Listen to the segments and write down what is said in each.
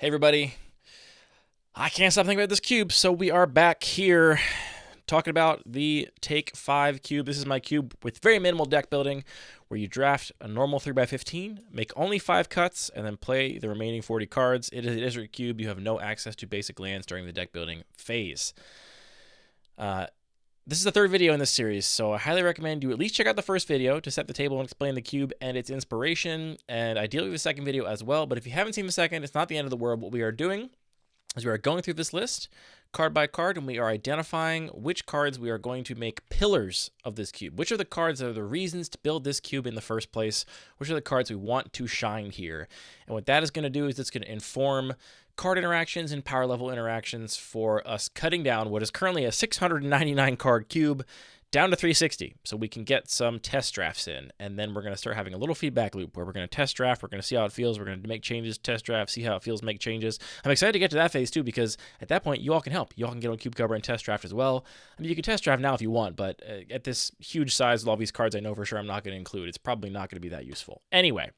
Hey everybody, I can't stop thinking about this cube, so we are back here talking about the Take 5 cube. This is my cube with very minimal deck building, where you draft a normal 3x15, make only 5 cuts, and then play the remaining 40 cards. It is a desert cube. You have no access to basic lands during the deck building phase. This is the third video in this series, so I highly recommend you at least check out the first video to set the table and explain the cube and its inspiration, and ideally the second video as well. But if you haven't seen the second, it's not the end of the world. What we are doing is we are going through this list card by card, and we are identifying which cards we are going to make pillars of this cube. Which are the cards that are the reasons to build this cube in the first place? Which are the cards we want to shine here? And what that is going to do is it's going to inform card interactions and power level interactions for us cutting down what is currently a 699 card cube down to 360, so we can get some test drafts in, and then we're going to start having a little feedback loop where we're going to test draft, we're going to see how it feels, we're going to make changes, test draft, see how it feels, make changes. I'm excited to get to that phase too, because at that point you all can help. You all can get on cube cover and test draft as well. I mean, you can test draft now if you want, but at this huge size with all these cards, I know for sure I'm not going to include. It's probably not going to be that useful. Anyway,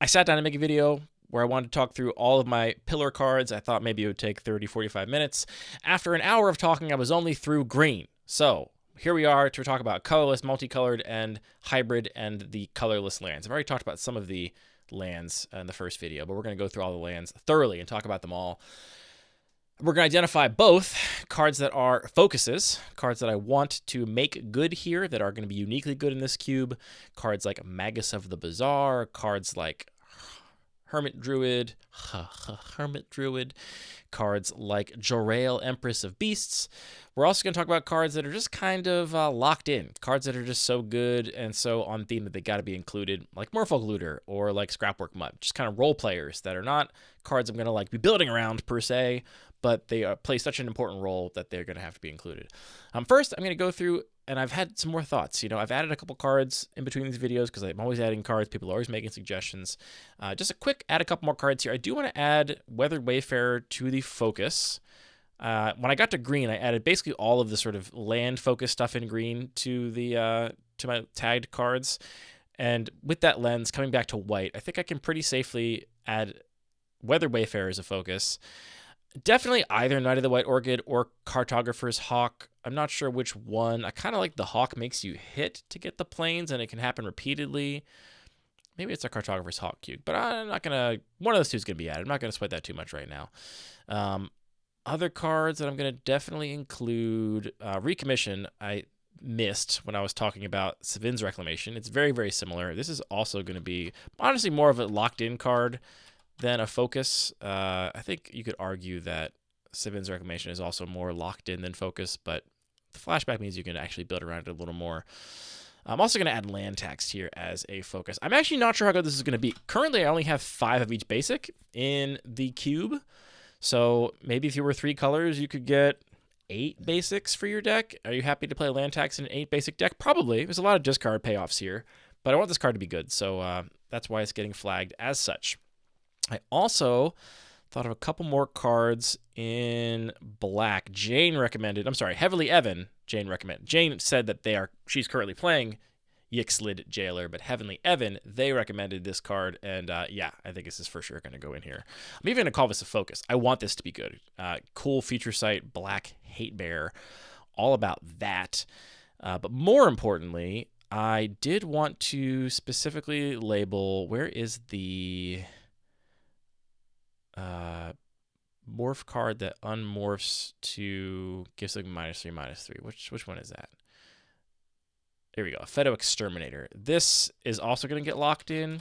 I sat down to make a video where I wanted to talk through all of my pillar cards. I thought maybe it would take 30, 45 minutes. After an hour of talking, I was only through green. So here we are to talk about colorless, multicolored, and hybrid, and the colorless lands. I've already talked about some of the lands in the first video, but we're going to go through all the lands thoroughly and talk about them all. We're going to identify both cards that are focuses, cards that I want to make good here that are going to be uniquely good in this cube, cards like Magus of the Bazaar, cards like Hermit Druid, cards like Jorael, Empress of Beasts. We're also going to talk about cards that are just kind of locked in, cards that are just so good and so on theme that they got to be included, like Merfolk Looter or like Scrapwork Mutt, just kind of role players that are not cards I'm going to like be building around per se, but they play such an important role that they're going to have to be included. First, I'm going to go through, and I've had some more thoughts. You know, I've added a couple cards in between these videos because I'm always adding cards. People are always making suggestions. Just a quick add a couple more cards here. I do want to add Weathered Wayfarer to the focus. When I got to green, I added basically all of the sort of land focus stuff in green to the to my tagged cards. And with that lens, coming back to white, I think I can pretty safely add Weathered Wayfarer as a focus. Definitely either Knight of the White Orchid or Cartographer's Hawk. I'm not sure which one. I kind of like the Hawk makes you hit to get the planes, and it can happen repeatedly. Maybe it's a Cartographer's Hawk cube, but I'm not going to... One of those two is going to be added. I'm not going to sweat that too much right now. Other cards that I'm going to definitely include... Recommission, I missed when I was talking about Savin's Reclamation. It's very, very similar. This is also going to be, honestly, more of a locked-in card than a focus. I think you could argue that Savin's Reclamation is also more locked in than focus, but the flashback means you can actually build around it a little more. I'm also going to add land tax here as a focus. I'm actually not sure how good this is going to be. Currently, I only have 5 of each basic in the cube, so maybe if you were 3 colors, you could get 8 basics for your deck. Are you happy to play land tax in an 8 basic deck? Probably. There's a lot of discard payoffs here, but I want this card to be good, so that's why it's getting flagged as such. I also thought of a couple more cards in black. Jane recommended, I'm sorry, Heavily Evan, Jane recommended. Jane said that she's currently playing Yixlid Jailer, but Heavenly Evan, they recommended this card, and yeah, I think this is for sure going to go in here. I'm even going to call this a focus. I want this to be good. Cool feature site, black hate bear, all about that. But more importantly, I did want to specifically label, where is the... morph card that unmorphs to gives like -3/-3. Which one is that? There we go. Pheto Exterminator. This is also going to get locked in,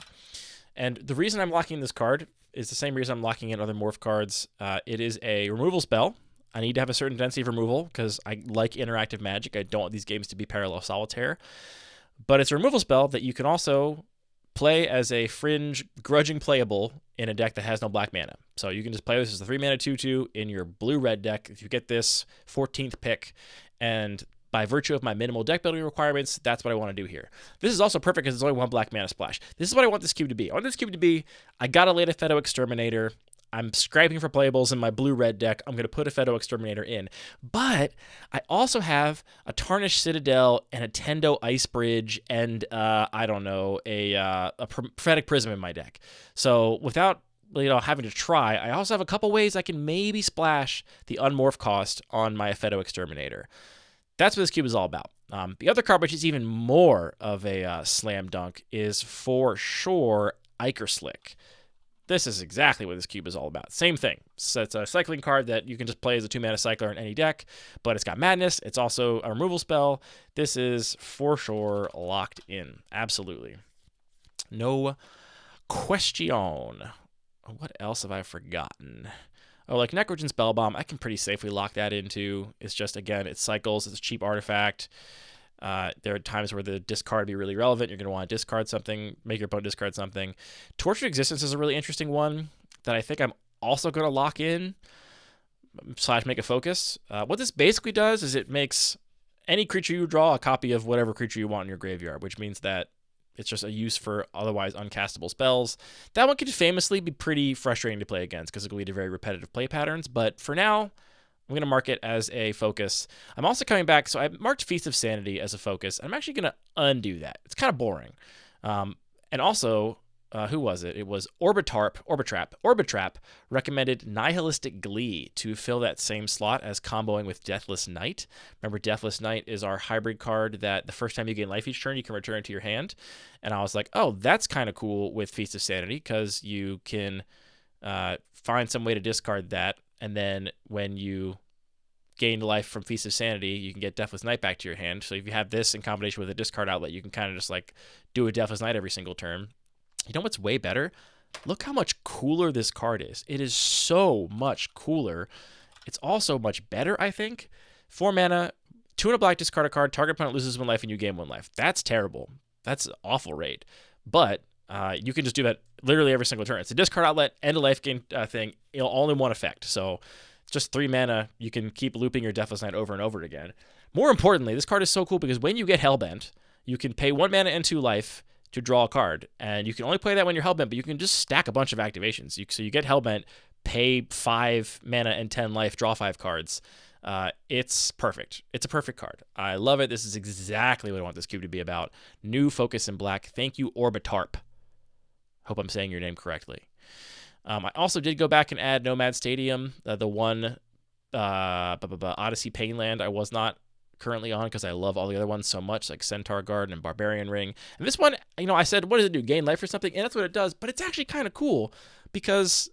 and the reason I'm locking this card is the same reason I'm locking in other morph cards. It is a removal spell. I need to have a certain density of removal because I like interactive magic. I don't want these games to be parallel solitaire, but it's a removal spell that you can also play as a fringe grudging playable in a deck that has no black mana. So you can just play this as a 3-mana 2/2 in your blue-red deck. If you get this 14th pick, and by virtue of my minimal deck building requirements, that's what I want to do here. This is also perfect because it's only 1 black mana splash. This is what I want this cube to be. I want this cube to be, I got a late Pheto Exterminator. I'm scraping for playables in my blue-red deck. I'm going to put a Pheto Exterminator in. But I also have a Tarnished Citadel and a Tendo Ice Bridge and, I don't know, a Prophetic Prism in my deck. So without having to try, I also have a couple ways I can maybe splash the unmorph cost on my Epheto Exterminator. That's what this cube is all about. The other card, which is even more of a slam dunk, is for sure Iker Slick. This is exactly what this cube is all about. Same thing. So it's a cycling card that you can just play as a 2-mana cycler in any deck, but it's got Madness. It's also a removal spell. This is for sure locked in. Absolutely. No question. What else have I forgotten? Oh, like Necrogen Spellbomb, I can pretty safely lock that into. It's just, again, it cycles. It's a cheap artifact. There are times where the discard would be really relevant. You're going to want to discard something, make your opponent discard something. Tortured Existence is a really interesting one that I think I'm also going to lock in / make a focus. What this basically does is it makes any creature you draw a copy of whatever creature you want in your graveyard, which means that it's just a use for otherwise uncastable spells. That one could famously be pretty frustrating to play against because it will lead to very repetitive play patterns. But for now, I'm going to mark it as a focus. I'm also coming back. So I marked Feast of Sanity as a focus. I'm actually going to undo that. It's kind of boring. And also, who was it? It was Orbitrap recommended Nihilistic Glee to fill that same slot as comboing with Deathless Knight. Remember, Deathless Knight is our hybrid card that the first time you gain life each turn, you can return it to your hand. And I was like, oh, that's kind of cool with Feast of Sanity because you can find some way to discard that. And then when you gain life from Feast of Sanity, you can get Deathless Knight back to your hand. So if you have this in combination with a discard outlet, you can kind of just like do a Deathless Knight every single turn. You know what's way better? Look how much cooler this card is. It is so much cooler. It's also much better, I think. 4 mana, 2 and a black, discard a card, target opponent loses 1 life and you gain 1 life. That's terrible. That's an awful rate. But you can just do that literally every single turn. It's a discard outlet and a life gain thing. It'll only one effect. So just 3 mana, you can keep looping your Deathless Knight over and over again. More importantly, this card is so cool because when you get Hellbent, you can pay 1 mana and 2 life to draw a card, and you can only play that when you're Hellbent, but you can just stack a bunch of activations. So you get Hellbent, pay 5 mana and 10 life, draw 5 cards. It's perfect. It's a perfect card. I love it. This is exactly what I want this cube to be about. New focus in black. Thank you, Orbitarp. Hope I'm saying your name correctly. I also did go back and add Nomad Stadium, the one Odyssey Painland I was not currently on because I love all the other ones so much, like Centaur Garden and Barbarian Ring. And this one, I said, what does it do? Gain life or something? And that's what it does, but it's actually kind of cool because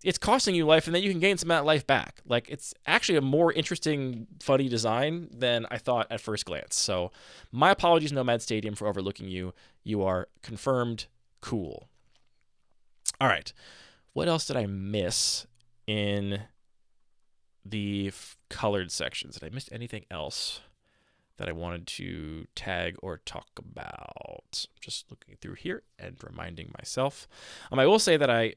it's costing you life and then you can gain some of that life back. Like, it's actually a more interesting, funny design than I thought at first glance. So my apologies, Nomad Stadium, for overlooking you. You are confirmed cool. All right. What else did I miss in the colored sections? Did I miss anything else that I wanted to tag or talk about? Just looking through here and reminding myself. I will say that I,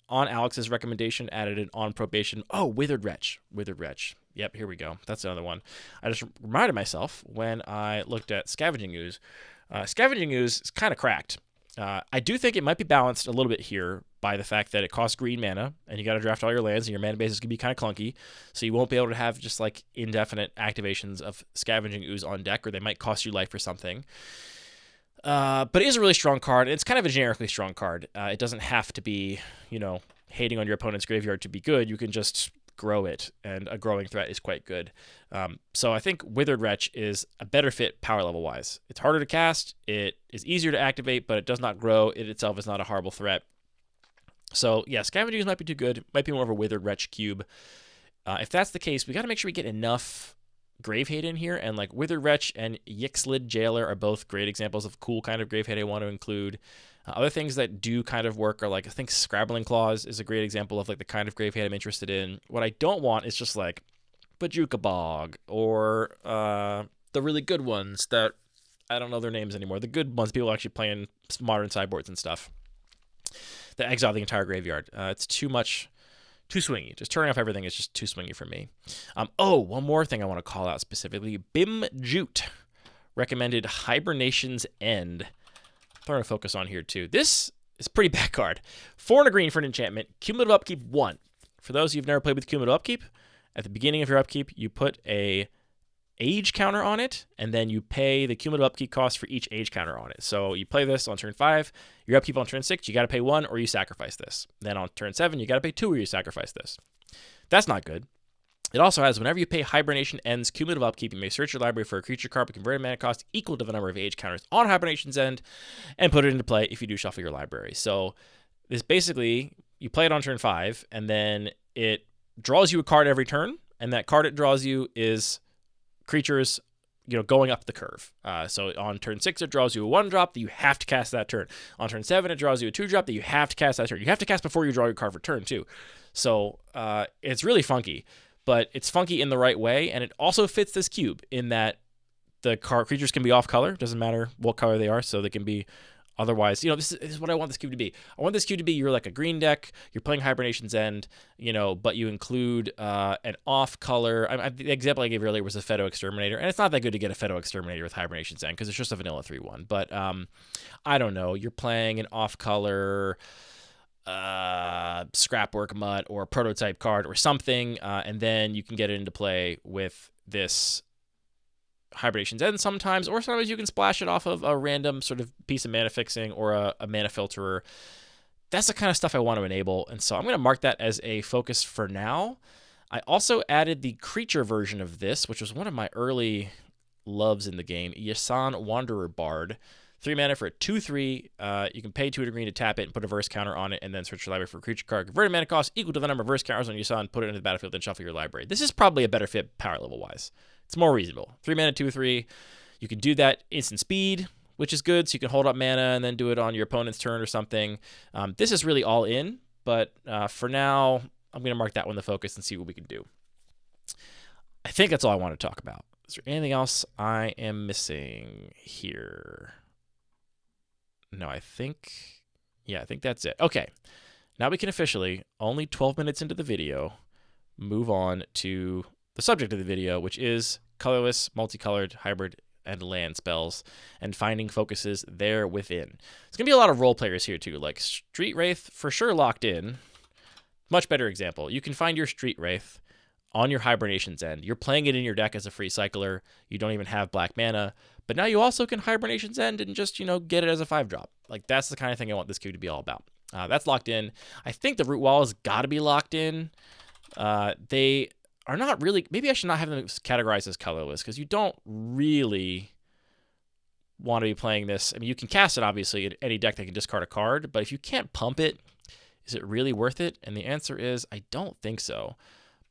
on Alex's recommendation, added an on probation. Oh, Withered Wretch. Yep, here we go. That's another one. I just reminded myself when I looked at Scavenging Ooze. Scavenging Ooze is kind of cracked. I do think it might be balanced a little bit here by the fact that it costs green mana, and you got to draft all your lands, and your mana base is going to be kind of clunky, so you won't be able to have just like indefinite activations of Scavenging Ooze on deck, or they might cost you life or something. But it is a really strong card. It's kind of a generically strong card. It doesn't have to be, hating on your opponent's graveyard to be good. You can just grow it, and a growing threat is quite good. So I think Withered Wretch is a better fit power level wise. It's harder to cast, it is easier to activate, but it does not grow. It itself is not a horrible threat. So yeah, Scavengers might be too good. Might be more of a Withered Wretch cube. If that's the case, we got to make sure we get enough Gravehate in here, and like Withered Wretch and Yixlid Jailer are both great examples of cool kind of Gravehate I want to include. Other things that do kind of work are like, I think Scrabbling Claws is a great example of like the kind of Gravehate I'm interested in. What I don't want is just like Bajuka Bog or the really good ones that I don't know their names anymore. The good ones people actually play in modern sideboards and stuff that exile the entire graveyard. It's too swingy. Just turning off everything is just too swingy for me. One more thing I want to call out specifically. Bim Jute recommended Hibernation's End. I'm throwing a focus on here too. This is a pretty bad card. 4 and a green for an enchantment. Cumulative upkeep 1. For those of you who've never played with cumulative upkeep, at the beginning of your upkeep, you put a age counter on it, and then you pay the cumulative upkeep cost for each age counter on it. So you play this on turn 5, your upkeep on turn 6, you got to pay 1 or you sacrifice this. Then on turn 7, you got to pay 2 or you sacrifice this. That's not good. It also has, whenever you pay Hibernation End's cumulative upkeep, you may search your library for a creature card with converted mana cost equal to the number of age counters on Hibernation's End and put it into play if you do shuffle your library. So this basically, you play it on turn 5, and then it draws you a card every turn, and that card it draws you is creatures, going up the curve. So on turn 6, it draws you a 1-drop that you have to cast that turn. On turn 7, it draws you a 2-drop that you have to cast that turn. You have to cast before you draw your card for turn, too. So it's really funky. But it's funky in the right way, and it also fits this cube in that the creatures can be off color. Doesn't matter what color they are, so they can be otherwise. This is what I want this cube to be. I want this cube to be, you're like a green deck, you're playing Hibernation's End, but you include an off color. The example I gave earlier was a Pheto Exterminator, and it's not that good to get a Pheto Exterminator with Hibernation's End because it's just a vanilla 3/1. But I don't know. You're playing an off color Scrapwork Mutt or a prototype card or something, and then you can get it into play with this Hibernation's End sometimes, or sometimes you can splash it off of a random sort of piece of mana fixing or a mana filterer. That's the kind of stuff I want to enable, and so I'm going to mark that as a focus for now. I also added the creature version of this, which was one of my early loves in the game, Yasan Wanderer Bard. 3 mana for a 2/3. You can pay 2 to green to tap it and put a verse counter on it, and then search your library for a creature card. Converted mana cost equal to the number of verse counters on your son. Put it into the battlefield, then shuffle your library. This is probably a better fit power level wise. It's more reasonable. 3 mana, 2/3. You can do that instant speed, which is good, so you can hold up mana and then do it on your opponent's turn or something. This is really all in, but for now, I'm going to mark that one the focus and see what we can do. I think that's all I want to talk about. Is there anything else I am missing here? No, I think that's it. Okay, now we can officially, only 12 minutes into the video, move on to the subject of the video, which is colorless, multicolored, hybrid, and land spells, and finding focuses there within. There's going to be a lot of role players here, too, like Street Wraith, for sure locked in. Much better example. You can find your Street Wraith on your Hibernation's End. You're playing it in your deck as a free cycler. You don't even have black mana. But now you also can Hibernation's End and just, get it as a 5-drop. Like, that's the kind of thing I want this cube to be all about. That's locked in. I think the Root Wall has got to be locked in. They are not really... Maybe I should not have them categorized as colorless, because you don't really want to be playing this. I mean, you can cast it, obviously, in any deck that can discard a card, but if you can't pump it, is it really worth it? And the answer is, I don't think so.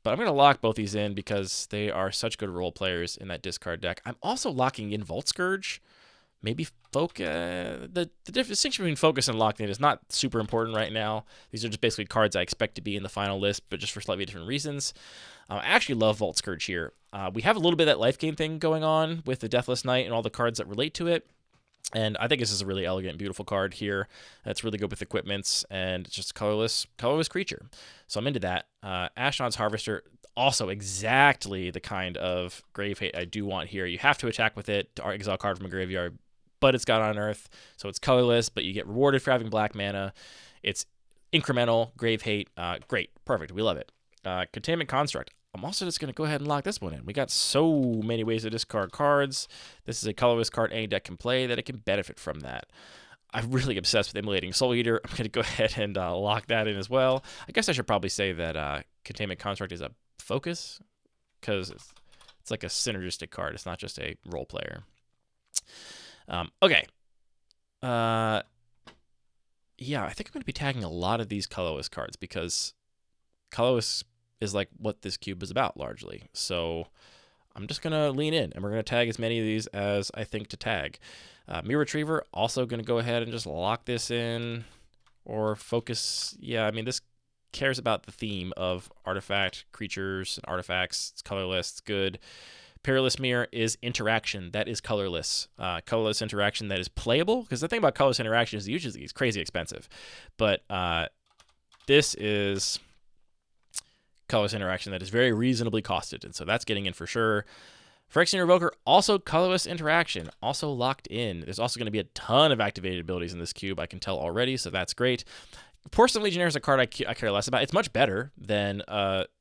But I'm going to lock both these in because they are such good role players in that discard deck. I'm also locking in Vault Scourge. Maybe Focus. The distinction between Focus and locked in is not super important right now. These are just basically cards I expect to be in the final list, but just for slightly different reasons. I actually love Vault Scourge here. We have a little bit of that life gain thing going on with the Deathless Knight and all the cards that relate to it. And I think this is a really elegant, beautiful card here. That's really good with equipments, and it's just a colorless creature. So I'm into that. Ashnod's Harvester, also exactly the kind of grave hate I do want here. You have to attack with it to exile a card from a graveyard, but it's got Unearth, so it's colorless, but you get rewarded for having black mana. It's incremental, grave hate. Great, perfect, we love it. Containment Construct. I'm also just going to go ahead and lock this one in. We got so many ways to discard cards. This is a colorless card any deck can play that it can benefit from that. I'm really obsessed with Immolating Soul Eater. I'm going to go ahead and lock that in as well. I guess I should probably say that Containment Construct is a focus, because it's like a synergistic card. It's not just a role player. Okay. Yeah, I think I'm going to be tagging a lot of these colorless cards, because colorless is like what this cube is about largely. So I'm just going to lean in, and we're going to tag as many of these as I think to tag. Mirror Retriever, also going to go ahead and just lock this in, or focus. Yeah, I mean, this cares about the theme of artifact, creatures, and artifacts. It's colorless, it's good. Perilous Mirror is interaction. That is colorless. Colorless interaction that is playable, because the thing about colorless interaction is usually it's crazy expensive. But this is colorless interaction that is very reasonably costed, and so that's getting in for sure. Phyrexian Revoker, also colorless interaction, also locked in. There's also going to be a ton of activated abilities in this cube, I can tell already, so that's great. Porcelain Legionnaire is a card I care less about. It's much better than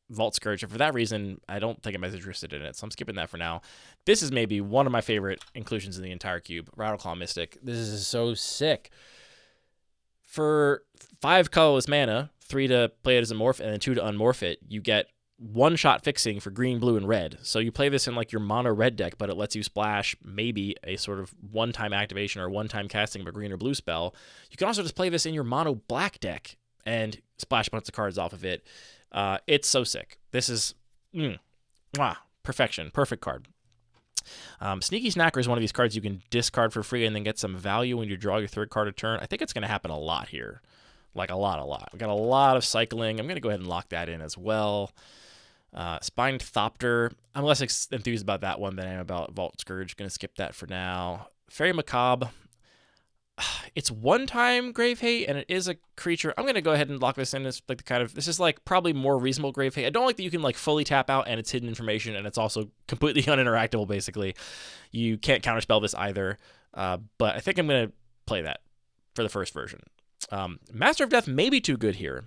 Vault Scourge, and for that reason, I don't think I'm as interested in it, so I'm skipping that for now. This is maybe one of my favorite inclusions in the entire cube, Rattleclaw Mystic. This is so sick. For 5 colorless mana, 3 to play it as a morph, and then 2 to unmorph it, you get one-shot fixing for green, blue, and red. So you play this in like your mono red deck, but it lets you splash maybe a sort of one-time activation or one-time casting of a green or blue spell. You can also just play this in your mono black deck and splash a bunch of cards off of it. It's so sick. This is perfection. Perfect card. Sneaky Snacker is one of these cards you can discard for free and then get some value when you draw your 3rd card a turn. I think it's going to happen a lot here. Like a lot. We got a lot of cycling. I'm going to go ahead and lock that in as well. Spined Thopter. I'm less enthused about that one than I am about Vault Scourge. Going to skip that for now. Fairy Macabre. It's 1-time Grave Hate, and it is a creature. I'm going to go ahead and lock this in as like the kind of, this is like probably more reasonable Grave Hate. I don't like that you can like fully tap out and it's hidden information, and it's also completely uninteractable, basically. You can't counterspell this either, but I think I'm going to play that for the first version. Master of Death may be too good here.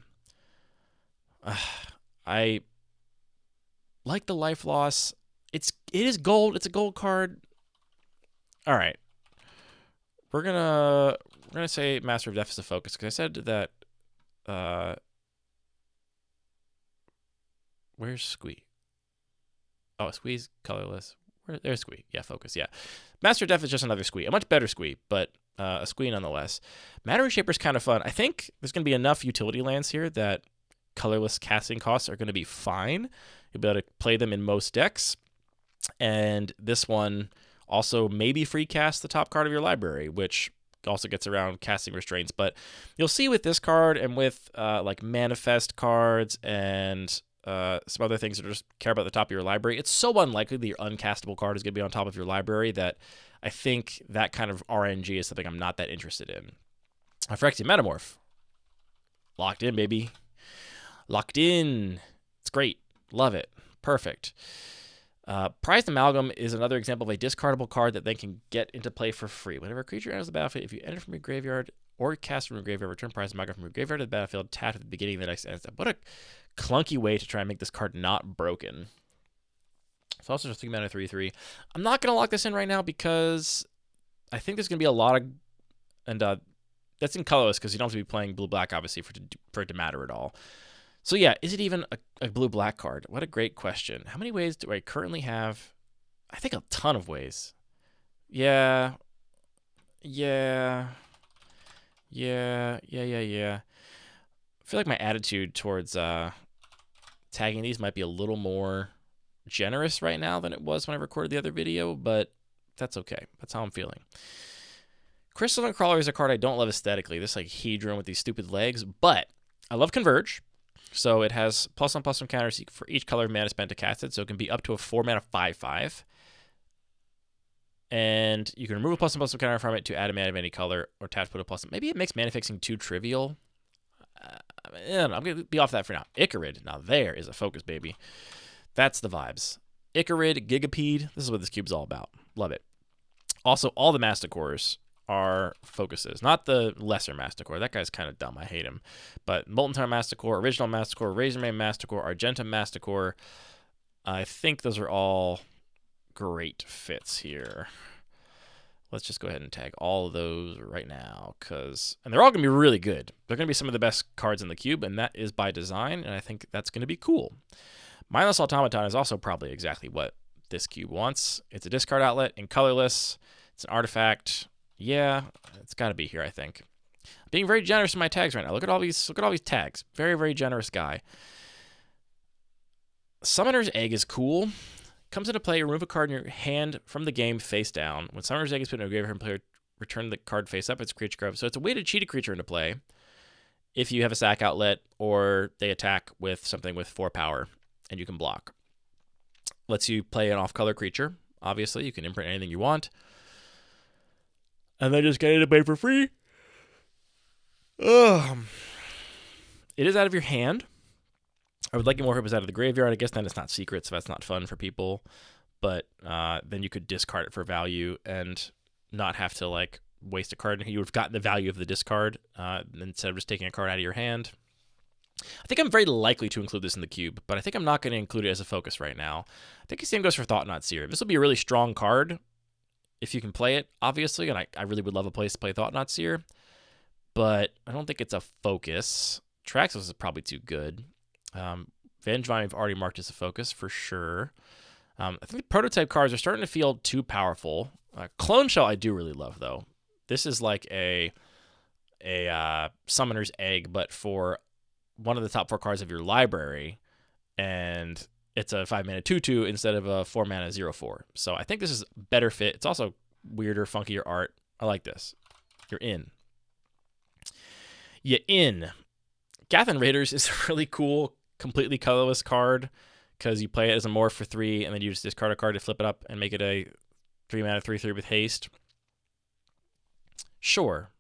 I like the life loss. It is gold. It's a gold card. All right. We're gonna say Master of Death is a focus, because I said that where's Squee? Oh, Squee's colorless. There's Squee. Yeah, focus. Yeah. Master of Death is just another Squee. A much better Squee, but a Squee nonetheless. Matter Reshaper is kind of fun. I think there's going to be enough utility lands here that colorless casting costs are going to be fine. You'll be able to play them in most decks. And this one also maybe free cast the top card of your library, which also gets around casting restraints. But you'll see with this card and with like manifest cards and some other things that just care about the top of your library, it's so unlikely that your uncastable card is going to be on top of your library that I think that kind of RNG is something I'm not that interested in. Phyrexian Metamorph. Locked in, baby. Locked in. It's great. Love it. Perfect. Prized Amalgam is another example of a discardable card that then can get into play for free. Whenever a creature enters the battlefield, if you enter from your graveyard or cast from your graveyard, return Prized Amalgam from your graveyard to the battlefield, tapped at the beginning of the next end step. What a clunky way to try and make this card not broken. It's also just 3 mana 3/3. I'm not going to lock this in right now because I think there's going to be a lot of, and that's in colorless because you don't have to be playing blue-black, obviously, for it to matter at all. So yeah, is it even a blue-black card? What a great question. How many ways do I currently have? I think a ton of ways. Yeah. I feel like my attitude towards tagging these might be a little more generous right now than it was when I recorded the other video, but that's okay. That's how I'm feeling. Crystalline Crawler is a card I don't love aesthetically. This like Hedron with these stupid legs, but I love Converge. So it has +1/+1 counters for each color of mana spent to cast it, so it can be up to a 4 mana 5/5. And you can remove a +1/+1 counter from it to add a mana of any color, or tap to put a plus. Maybe it makes mana fixing too trivial. I'm going to be off that for now. Icarid. Now there is a focus, baby. That's the vibes. Icarid, Gigapede. This is what this cube's all about. Love it. Also, all the Masticores are focuses. Not the lesser Masticore. That guy's kind of dumb. I hate him. But Molten Time Masticore, Original Masticore, Razormane Masticore, Argentum Masticore. I think those are all great fits here. Let's just go ahead and tag all of those right now, and they're all going to be really good. They're going to be some of the best cards in the cube, and that is by design, and I think that's going to be cool. Mindless Automaton is also probably exactly what this cube wants. It's a discard outlet in colorless. It's an artifact. Yeah, it's got to be here, I think. I'm being very generous in my tags right now. Look at all these tags. Very, very generous guy. Summoner's Egg is cool. Comes into play, remove a card in your hand from the game face down. When Summoner's Egg is put in a graveyard from player, return the card face up. It's a creature card. So it's a way to cheat a creature into play if you have a sack outlet or they attack with something with 4 power and you can block. Lets you play an off-color creature. Obviously, you can imprint anything you want. And then just get it to play for free. It is out of your hand. I would like it more if it was out of the graveyard. I guess then it's not secret, so that's not fun for people. But then you could discard it for value and not have to like waste a card. You would have gotten the value of the discard instead of just taking a card out of your hand. I think I'm very likely to include this in the cube, but I think I'm not going to include it as a focus right now. I think the same goes for Thought Knot Seer. This will be a really strong card if you can play it, obviously, and I really would love a place to play Thought Knot Seer, but I don't think it's a focus. Traxos is probably too good. Vengevine I've already marked as a focus for sure. I think the prototype cards are starting to feel too powerful. Clone Shell I do really love, though. This is like a Summoner's Egg, but for one of the top 4 cards of your library, and it's a 5-mana 2/2 instead of a 4-mana 0/4. So I think this is better fit. It's also weirder, funkier art. I like this. You're in. Gathan Raiders is a really cool, completely colorless card because you play it as a morph for 3, and then you just discard a card to flip it up and make it a 3-mana 3/3 with haste. Sure.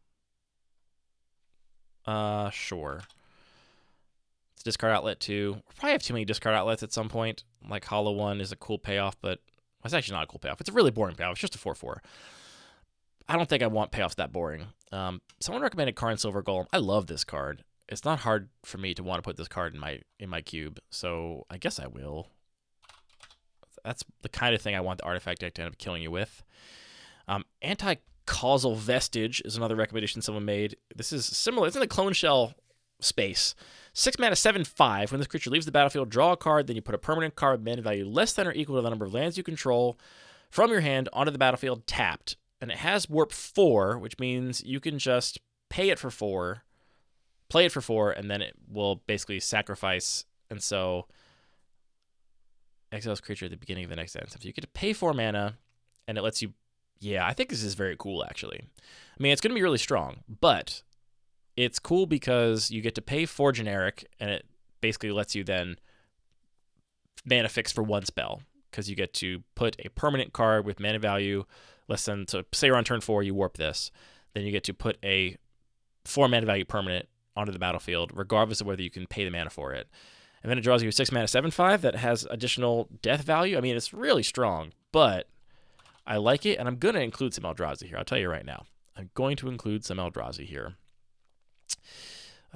Sure. It's a discard outlet too. We'll probably have too many discard outlets at some point. Like Hollow One is a cool payoff, but it's actually not a cool payoff. It's a really boring payoff. It's just a 4/4. I don't think I want payoffs that boring. Someone recommended Karn Silver Golem. I love this card. It's not hard for me to want to put this card in my cube, so I guess I will. That's the kind of thing I want the artifact deck to end up killing you with. Anti-Causal Vestige is another recommendation someone made. This is similar. It's in the Clone Shell space. 6 mana 7/5. When this creature leaves the battlefield, draw a card, then you put a permanent card with mana value less than or equal to the number of lands you control from your hand onto the battlefield tapped. And it has Warp 4, which means you can just pay it for 4, play it for 4, and then it will basically sacrifice. And so exiles creature at the beginning of the next end. So you get to pay 4 mana, and it lets you. Yeah, I think this is very cool, actually. I mean, it's going to be really strong, but it's cool because you get to pay 4 generic, and it basically lets you then mana fix for 1 spell, because you get to put a permanent card with mana value less than, so say you're on turn 4, you warp this, then you get to put a 4 mana value permanent onto the battlefield, regardless of whether you can pay the mana for it. And then it draws you a 6 mana 7/5 that has additional death value. I mean, it's really strong, but I like it, and I'm going to include some Eldrazi here. I'll tell you right now. I'm going to include some Eldrazi here.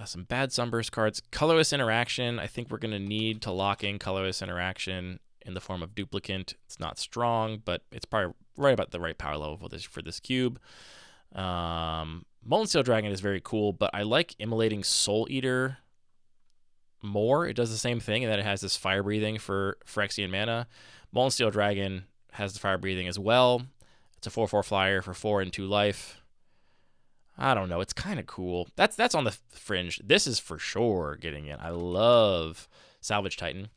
Some bad Sunburst cards. Colorless Interaction. I think we're going to need to lock in Colorless Interaction in the form of Duplicant. It's not strong, but it's probably right about the right power level for this cube. Molten Steel Dragon is very cool, but I like Immolating Soul Eater more. It does the same thing in that it has this fire breathing for Phyrexian mana. Molten Steel Dragon has the fire breathing as well. It's a 4/4 flyer for 4 and 2 life. I don't know. It's kind of cool. That's on the fringe. This is for sure getting in. I love Salvage Titan.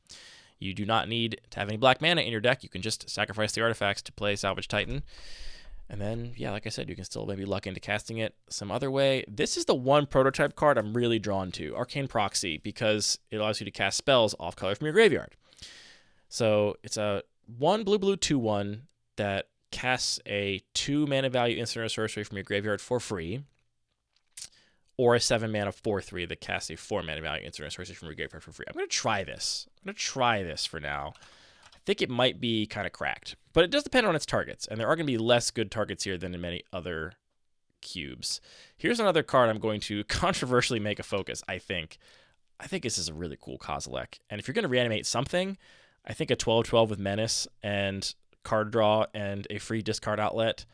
You do not need to have any black mana in your deck. You can just sacrifice the artifacts to play Salvage Titan. And then, yeah, like I said, you can still maybe luck into casting it some other way. This is the one prototype card I'm really drawn to, Arcane Proxy, because it allows you to cast spells off color from your graveyard. So it's a 1 blue 2/1 that casts a 2 mana value instant or sorcery from your graveyard for free, or a 7 mana 4/3 that casts a 4 mana value instant or sorcery from your graveyard for free. I'm going to try this. I'm going to try this for now. I think it might be kind of cracked, but it does depend on its targets, and there are going to be less good targets here than in many other cubes. Here's another card I'm going to controversially make a focus, I think. I think this is a really cool Kozilek, and if you're going to reanimate something, I think a 12/12 with Menace and card draw and a free discard outlet,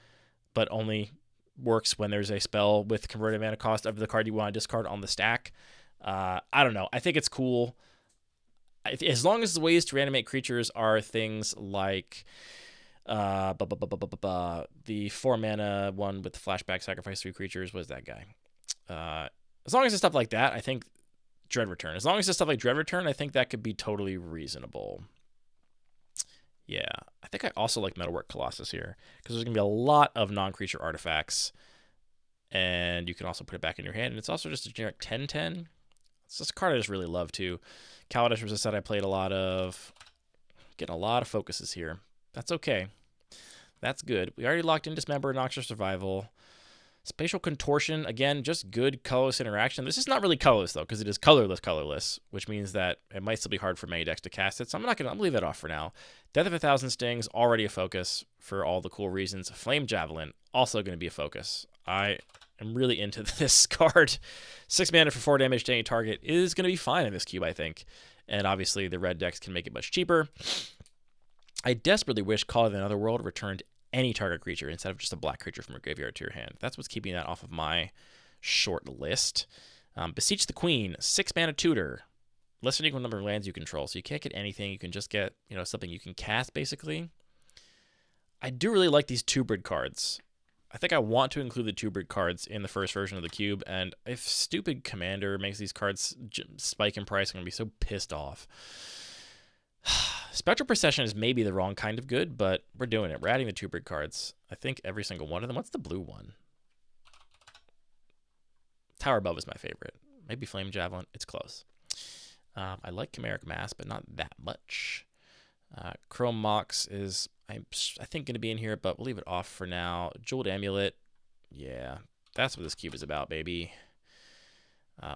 but only works when there's a spell with converted mana cost of the card you want to discard on the stack. I don't know. I think it's cool. As long as the ways to reanimate creatures are things like the 4 mana one with the flashback sacrifice 3 creatures. What is that guy? As long as it's stuff like that, I think Dread Return. As long as it's stuff like Dread Return, I think that could be totally reasonable. Yeah, I think I also like Metalwork Colossus here because there's going to be a lot of non-creature artifacts, and you can also put it back in your hand, and it's also just a generic 10/10. It's just a card I just really love, too. Kaladesh was a set I played a lot of. Getting a lot of focuses here. That's okay. That's good. We already locked in Dismember, Noxious Survival. Spatial Contortion, again, just good colorless interaction. This is not really colorless, though, because it is colorless, which means that it might still be hard for many decks to cast it, so I'm going to leave that off for now. Death of a Thousand Stings, already a focus for all the cool reasons. Flame Javelin, also going to be a focus. I I'm really into this card. 6 mana for 4 damage to any target is going to be fine in this cube, I think. And obviously, the red decks can make it much cheaper. I desperately wish Call of the Netherworld returned any target creature instead of just a black creature from your graveyard to your hand. That's what's keeping that off of my short list. Beseech the Queen, 6 mana tutor. Less than equal number of lands you control, so you can't get anything. You can just get, something you can cast, basically. I do really like these 2-brid cards. I think I want to include the 2-brid cards in the first version of the cube, and if stupid Commander makes these cards spike in price, I'm going to be so pissed off. Spectral Procession is maybe the wrong kind of good, but we're doing it. We're adding the 2-brid cards. I think every single one of them. What's the blue one? Tower Above is my favorite. Maybe Flame Javelin. It's close. I like Chimeric Mass, but not that much. Chrome Mox is, I think, going to be in here, but we'll leave it off for now. Jeweled Amulet. Yeah, that's what this cube is about, baby.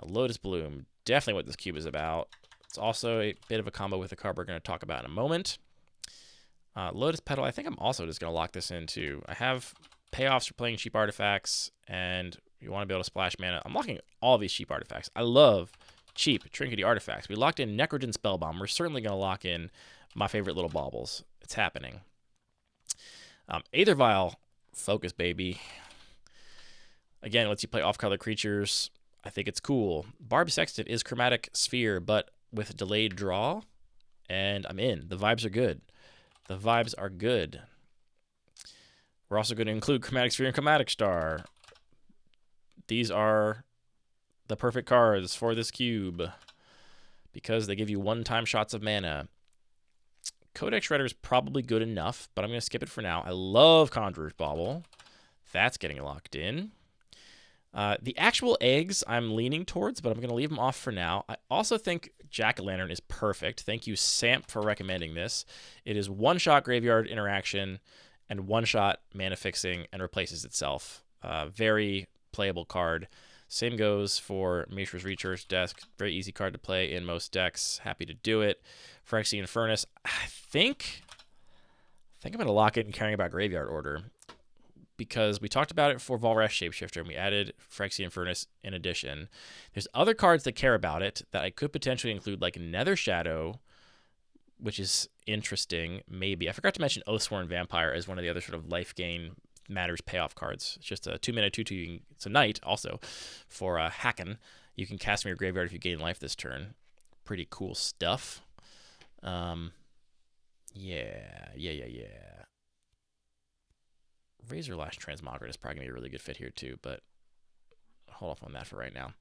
Lotus Bloom. Definitely what this cube is about. It's also a bit of a combo with a card we're going to talk about in a moment. Lotus Petal, I think I'm also just going to lock this in too. I have payoffs for playing cheap artifacts, and you want to be able to splash mana. I'm locking all these cheap artifacts. I love cheap, trinkety artifacts. We locked in Necrogen Spellbomb. We're certainly going to lock in my favorite little baubles. It's happening. Aether Vial, focus, baby. Again, lets you play off-color creatures. I think it's cool. Barb Sextant is Chromatic Sphere, but with delayed draw, and I'm in. The vibes are good. The vibes are good. We're also going to include Chromatic Sphere and Chromatic Star. These are the perfect cards for this cube because they give you one-time shots of mana. Codex Shredder is probably good enough, but I'm going to skip it for now. I love Conjurer's Bauble. That's getting locked in. The actual eggs I'm leaning towards, but I'm going to leave them off for now. I also think Jack-o'-lantern is perfect. Thank you, Samp, for recommending this. It is one-shot graveyard interaction and one-shot mana fixing and replaces itself. Very playable card. Same goes for Mishra's Recharge Desk. Very easy card to play in most decks. Happy to do it. Phyrexian Furnace. I think I'm going to lock it in Caring About Graveyard Order because we talked about it for Volrash Shapeshifter and we added Phyrexian Furnace in addition. There's other cards that care about it that I could potentially include, like Nether Shadow, which is interesting, maybe. I forgot to mention Oathsworn Vampire as one of the other sort of life gain matters payoff cards. It's just a 2-mana 2/2. It's a knight also for hacking. You can cast from your graveyard if you gain life this turn. Pretty cool stuff. Yeah. Razor Lash Transmogrant is probably gonna be a really good fit here too, but hold off on that for right now.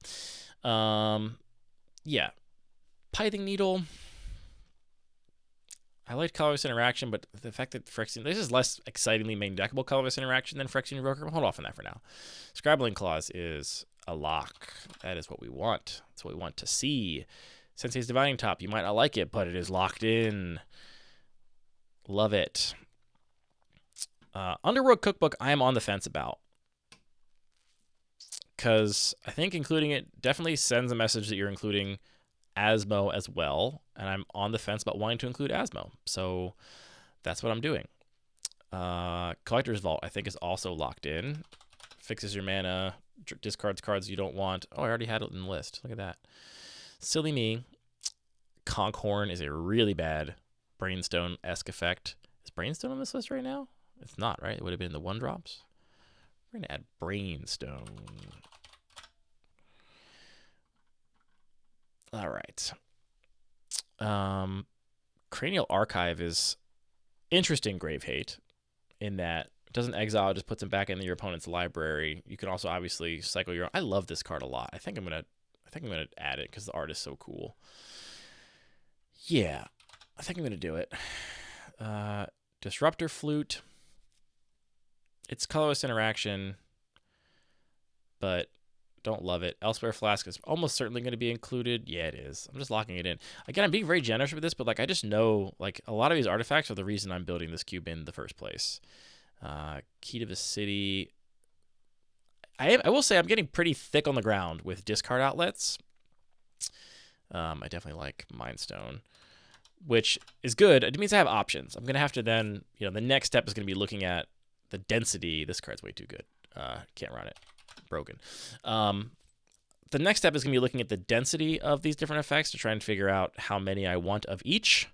Yeah, Pithing Needle. I like Colorless Interaction, but the fact that Phyrexian... This is less excitingly main deckable Colorless Interaction than Phyrexian Invoker. We'll hold off on that for now. Scrabbling Claws is a lock. That is what we want. That's what we want to see. Sensei's Dividing Top. You might not like it, but it is locked in. Love it. Underworld Cookbook, I am on the fence about. Because I think including it definitely sends a message that you're including Asmo as well, and I'm on the fence about wanting to include Asmo, so that's what I'm doing. Collector's Vault, I think, is also locked in. Fixes your mana, discards cards you don't want. Oh, I already had it in the list. Look at that. Silly me. Conkhorn is a really bad Brainstone-esque effect. Is Brainstone on this list right now? It's not, right? It would have been the 1-drops. We're going to add Brainstone. All right. Cranial Archive is interesting grave hate in that it doesn't exile, it just puts them back into your opponent's library. You can also obviously cycle your own. I love this card a lot. I think I'm gonna add it because the art is so cool. Yeah, I think I'm gonna do it. Disruptor Flute. It's colorless interaction, but don't love it. Elsewhere Flask is almost certainly going to be included. Yeah, it is. I'm just locking it in. Again, I'm being very generous with this, but like I just know like a lot of these artifacts are the reason I'm building this cube in the first place. Key to the City. I will say I'm getting pretty thick on the ground with discard outlets. I definitely like Mind Stone, which is good. It means I have options. I'm going to have to then, the next step is going to be looking at the density. This card's way too good. Can't run it. broken. The next step is going to be looking at the density of these different effects to try and figure out how many I want of each.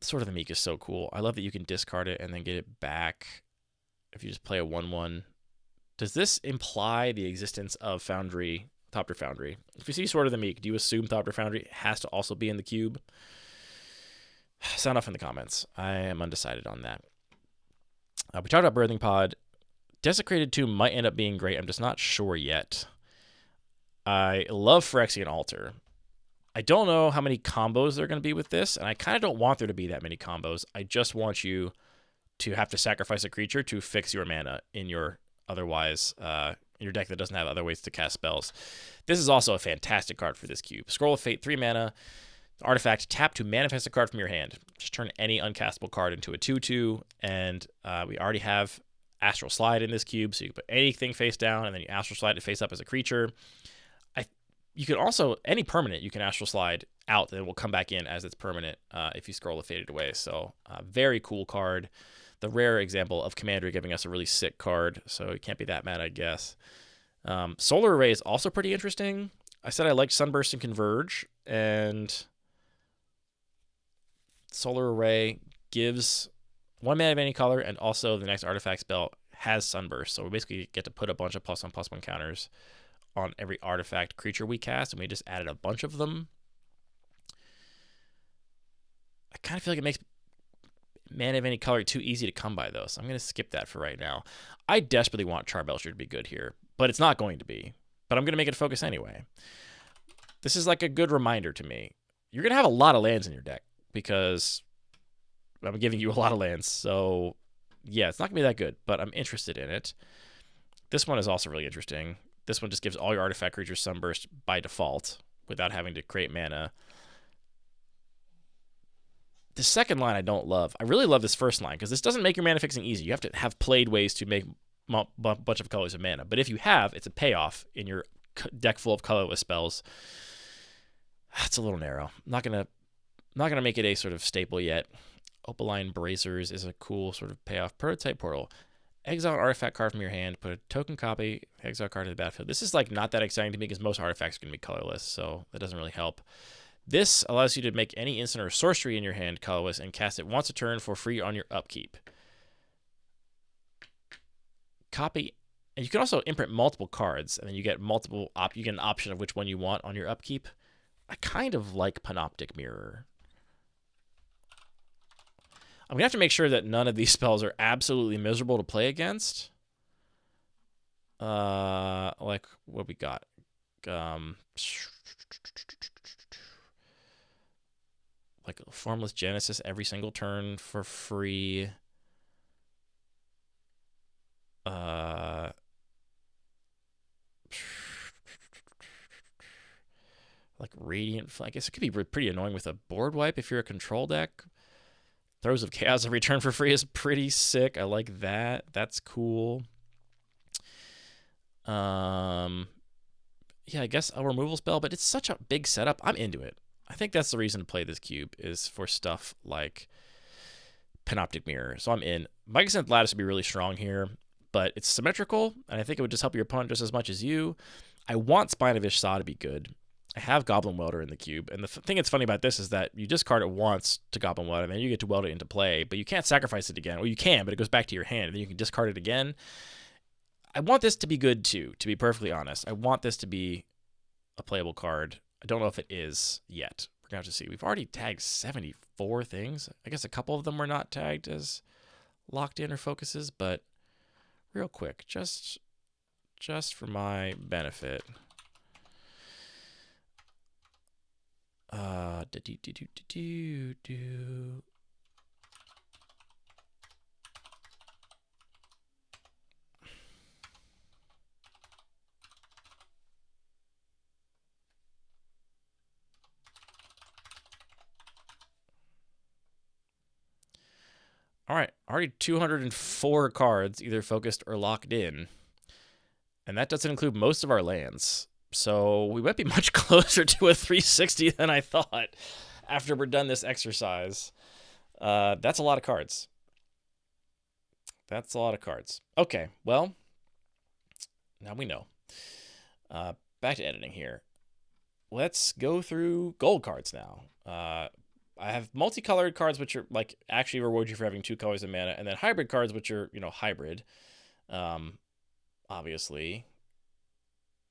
Sword of the Meek is so cool. I love that you can discard it and then get it back if you just play a 1/1. Does this imply the existence of Foundry, Thopter Foundry? If you see Sword of the Meek, do you assume Thopter Foundry has to also be in the cube? Sound off in the comments. I am undecided on that. We talked about Birthing Pod. Desecrated Tomb might end up being great. I'm just not sure yet. I love Phyrexian Altar. I don't know how many combos there are going to be with this, and I kind of don't want there to be that many combos. I just want you to have to sacrifice a creature to fix your mana in your otherwise in your deck that doesn't have other ways to cast spells. This is also a fantastic card for this cube. Scroll of Fate, 3 mana. Artifact, tap to manifest a card from your hand. Just turn any uncastable card into a 2/2, and we already have Astral Slide in this cube, so you can put anything face down, and then you Astral Slide it face up as a creature. You can also, any permanent, you can Astral Slide out, and it will come back in as its permanent if you scroll a Faded Away. So, very cool card. The rare example of Commander giving us a really sick card, so it can't be that mad, I guess. Solar Array is also pretty interesting. I said I liked Sunburst and Converge, and Solar Array gives 1 mana of any color, and also the next artifact spell has Sunburst. So we basically get to put a bunch of +1/+1 counters on every artifact creature we cast, and we just added a bunch of them. I kind of feel like it makes mana of any color too easy to come by, though, so I'm going to skip that for right now. I desperately want Charbelcher to be good here, but it's not going to be. But I'm going to make it a focus anyway. This is like a good reminder to me. You're going to have a lot of lands in your deck, because I'm giving you a lot of lands, so yeah, it's not going to be that good, but I'm interested in it. This one is also really interesting. This one just gives all your artifact creatures Sunburst by default without having to create mana. The second line I don't love. I really love this first line because this doesn't make your mana fixing easy. You have to have played ways to make a bunch of colors of mana. But if you have, it's a payoff in your deck full of colorless spells. That's a little narrow. I'm not gonna make it a sort of staple yet. Opaline Bracers is a cool sort of payoff. Prototype Portal. Exile an artifact card from your hand, put a token copy, exile card to the battlefield. This is like not that exciting to me because most artifacts are going to be colorless, so that doesn't really help. This allows you to make any instant or sorcery in your hand colorless and cast it once a turn for free on your upkeep. Copy, and you can also imprint multiple cards, and then you get you get an option of which one you want on your upkeep. I kind of like Panoptic Mirror. I'm going to have to make sure that none of these spells are absolutely miserable to play against. Like what we got. Like Formless Genesis every single turn for free. Like Radiant, I guess it could be pretty annoying with a board wipe if you're a control deck. Throes of Chaos every turn for free is pretty sick. I like that. That's cool. Yeah, I guess a removal spell, but it's such a big setup. I'm into it. I think that's the reason to play this cube is for stuff like Panoptic Mirror. So I'm in. Mycosynth Lattice would be really strong here, but it's symmetrical, and I think it would just help your opponent just as much as you. I want Spine of Ishsaw to be good. I have Goblin Welder in the cube, and the thing that's funny about this is that you discard it once to Goblin Welder, and then you get to weld it into play, but you can't sacrifice it again. Well, you can, but it goes back to your hand, and then you can discard it again. I want this to be good, too, to be perfectly honest. I want this to be a playable card. I don't know if it is yet. We're going to have to see. We've already tagged 74 things. I guess a couple of them were not tagged as locked in or focuses, but real quick, just for my benefit. All right, already 204 cards either focused or locked in, and that doesn't include most of our lands. So we might be much closer to a 360 than I thought after we're done this exercise. That's a lot of cards. That's a lot of cards. Okay, well, Now we know. Back to editing here. Let's go through gold cards now. I have multicolored cards, which are like actually reward you for having 2 colors of mana, and then hybrid cards, which are, hybrid, obviously.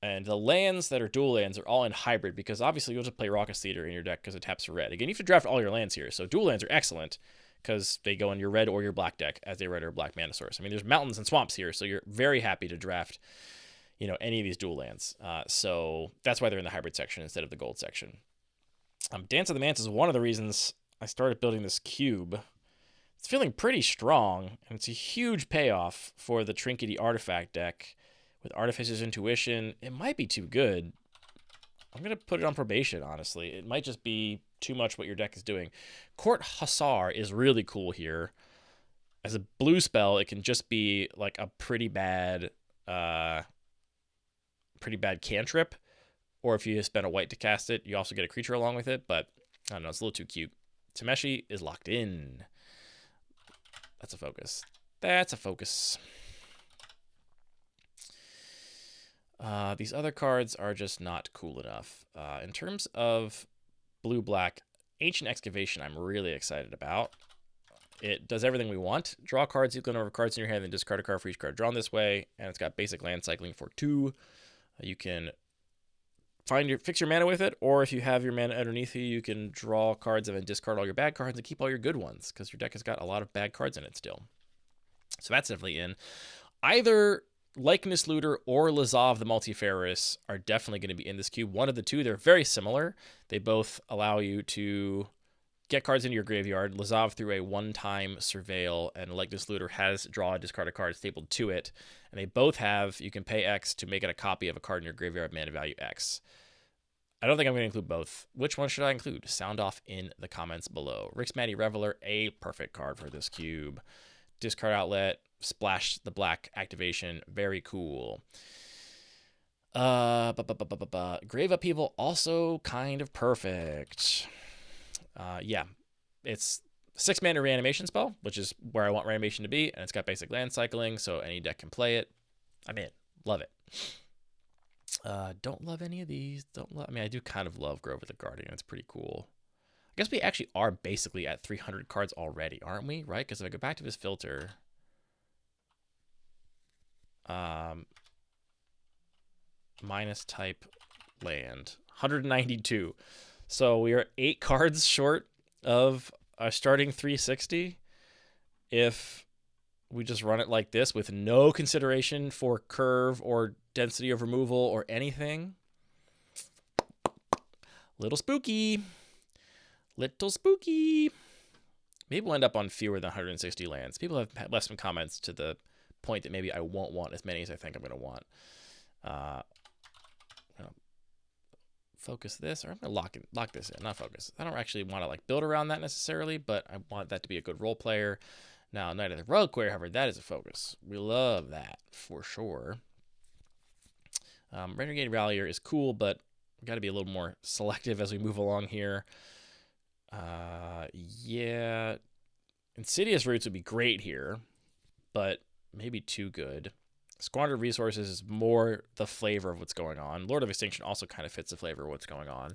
And the lands that are dual lands are all in hybrid because obviously you'll just play Raucous Theater in your deck because it taps for red. Again, you have to draft all your lands here. So dual lands are excellent because they go in your red or your black deck as a red or black mana source. I mean, there's mountains and swamps here, so you're very happy to draft, any of these dual lands. So that's why they're in the hybrid section instead of the gold section. Dance of the Mantis is one of the reasons I started building this cube. It's feeling pretty strong, and it's a huge payoff for the Trinkety Artifact deck. With Artificer's Intuition, it might be too good. I'm going to put it on probation, honestly. It might just be too much what your deck is doing. Court Hussar is really cool here. As a blue spell, it can just be like a pretty bad cantrip. Or if you spend a white to cast it, you also get a creature along with it. But, I don't know, it's a little too cute. Tameshi is locked in. That's a focus. That's a focus. These other cards are just not cool enough. In terms of blue-black, Ancient Excavation I'm really excited about. It does everything we want. Draw cards, equal number of cards in your hand, then discard a card for each card drawn this way. And it's got basic land cycling for 2. You can fix your mana with it, or if you have your mana underneath you can draw cards and then discard all your bad cards and keep all your good ones, because your deck has got a lot of bad cards in it still. So that's definitely in. Either Likeness Looter or Lazav the Multifarious are definitely going to be in this cube. One of the two, they're very similar. They both allow you to get cards into your graveyard. Lazav through a one-time surveil, and Likeness Looter has draw and discard a card stapled to it. And they both have, you can pay X to make it a copy of a card in your graveyard, mana value X. I don't think I'm going to include both. Which one should I include? Sound off in the comments below. Rixmanny Reveler, a perfect card for this cube. Discard outlet, splash the black activation, very cool. Grave Upheaval, also kind of perfect. Yeah, it's 6 mana reanimation spell, which is where I want reanimation to be, and it's got basic land cycling, so any deck can play it. I'm in. Love it. Don't love any of these. I mean, I do kind of love Grove of the Guardian. It's pretty cool. I guess we actually are basically at 300 cards already, aren't we? Right? Because if I go back to this filter, minus type land, 192. So we are 8 cards short of our starting 360. If we just run it like this with no consideration for curve or density of removal or anything. Little spooky. Little spooky. Maybe we'll end up on fewer than 160 lands. People have left some comments to the point that maybe I won't want as many as I think I'm going to want. I'm going to focus this, or I'm going to lock this in, not focus. I don't actually want to like build around that necessarily, but I want that to be a good role player. Now, Knight of the Reliquary, however, that is a focus. We love that for sure. Renegade Rallier is cool, but we've got to be a little more selective as we move along here. Yeah, Insidious Roots would be great here, but maybe too good. Squandered Resources is more the flavor of what's going on. Lord of Extinction also kind of fits the flavor of what's going on.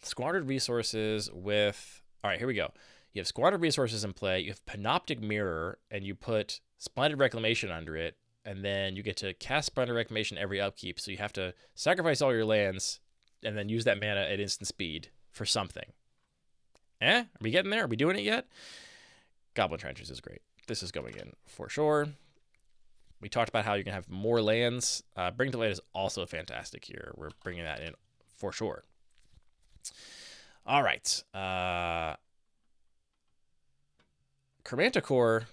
Squandered Resources with... All right, here we go. You have Squandered Resources in play, you have Panoptic Mirror, and you put Splendid Reclamation under it, and then you get to cast Splendid Reclamation every upkeep, so you have to sacrifice all your lands and then use that mana at instant speed for something. Are we getting there? Are we doing it yet? Goblin Trenches is great. This is going in for sure. We talked about how you can have more lands. Bring to Light is also fantastic here. We're bringing that in for sure. All right. Chromanticore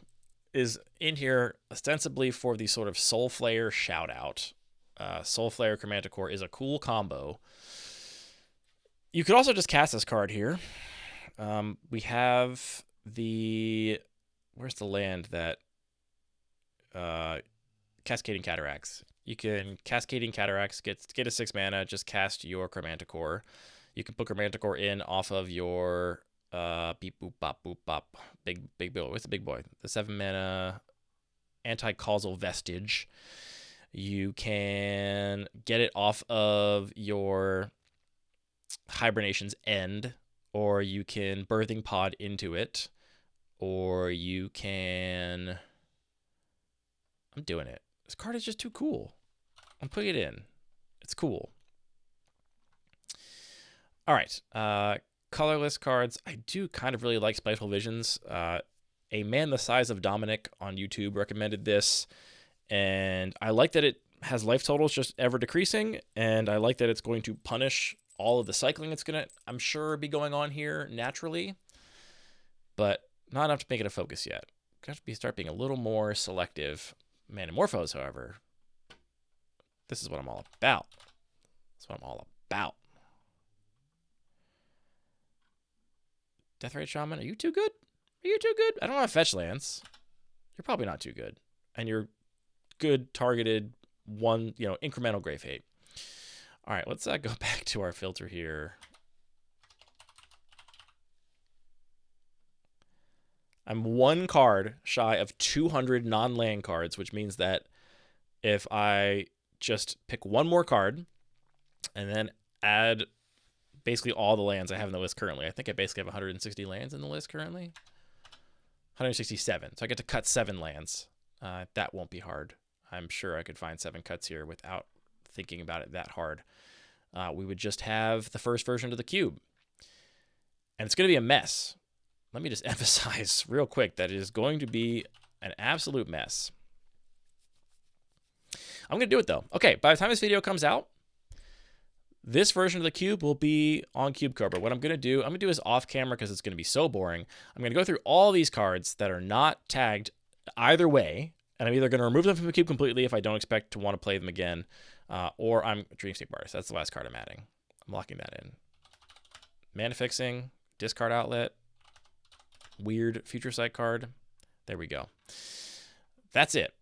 is in here ostensibly for the sort of Soul Flare shout out. Soul Flare Chromanticore is a cool combo. You could also just cast this card here. We have the... Where's the land that... Cascading Cataracts. You can Cascading Cataracts, get a 6 mana, just cast your Chromanticore. You can put Chromanticore in off of your... beep boop bop boop bop. Big boy. What's the big boy? The 7 mana anti-causal vestige. You can get it off of your hibernation's end, or you can birthing pod into it, or you can... I'm doing it. This card is just too cool. I'm putting it in. It's cool. All right. Colorless cards. I do kind of really like Spiteful Visions. A man the size of Dominic on YouTube recommended this, and I like that it has life totals just ever decreasing, and I like that it's going to punish all of the cycling that's going to, I'm sure, be going on here naturally, but not enough to make it a focus yet. Got to start being a little more selective. Manamorphose, however, this is what I'm all about. That's what I'm all about. Deathrite Shaman, are you too good? Are you too good? I don't have fetch lands. You're probably not too good. And you're good targeted one, incremental Grave Hate. All right, let's go back to our filter here. I'm one card shy of 200 non-land cards, which means that if I just pick one more card and then add basically all the lands I have in the list currently. I think I basically have 160 lands in the list currently. 167. So I get to cut 7 lands. That won't be hard. I'm sure I could find 7 cuts here without thinking about it that hard. We would just have the first version of the cube. And it's going to be a mess. Let me just emphasize real quick that it is going to be an absolute mess. I'm going to do it, though. Okay, by the time this video comes out, this version of the cube will be on Cube Cobra. What I'm going to do this off camera because it's going to be so boring. I'm going to go through all these cards that are not tagged either way, and I'm either going to remove them from the cube completely if I don't expect to want to play them again, or I'm Dreamscape Artist. That's the last card I'm adding. I'm locking that in. Mana Fixing, discard outlet, weird Future Sight card. There we go. That's it.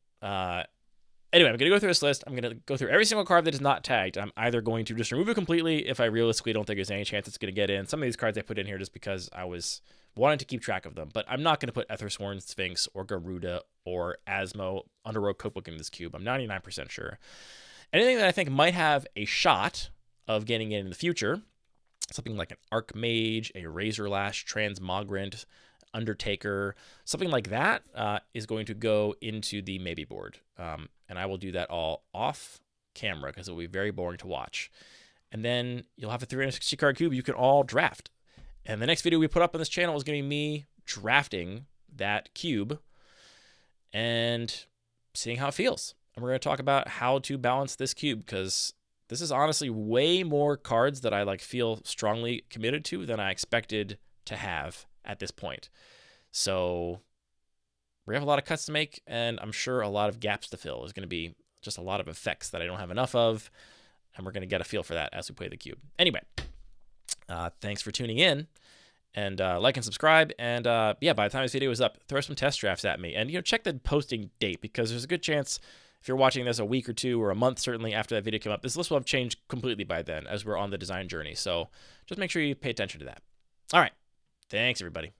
Anyway, I'm going to go through this list. I'm going to go through every single card that is not tagged. I'm either going to just remove it completely if I realistically don't think there's any chance it's going to get in. Some of these cards I put in here just because I was wanting to keep track of them. But I'm not going to put Ethersworn Sphinx or Garuda or Asmo Underworld Codebook in this cube. I'm 99% sure. Anything that I think might have a shot of getting in the future, something like an Archmage, a Razorlash, Transmogrant, Undertaker, something like that is going to go into the maybe board. And I will do that all off camera because it will be very boring to watch. And then you'll have a 360 card cube you can all draft. And the next video we put up on this channel is going to be me drafting that cube and seeing how it feels. And we're going to talk about how to balance this cube because this is honestly way more cards that I feel strongly committed to than I expected to have at this point. So we have a lot of cuts to make, and I'm sure a lot of gaps to fill. There's going to be just a lot of effects that I don't have enough of, and we're going to get a feel for that as we play the cube. Anyway, thanks for tuning in, and like and subscribe, and yeah, by the time this video is up, throw some test drafts at me, and check the posting date, because there's a good chance if you're watching this a week or two or a month certainly after that video came up, this list will have changed completely by then as we're on the design journey. So just make sure you pay attention to that. All right, thanks everybody.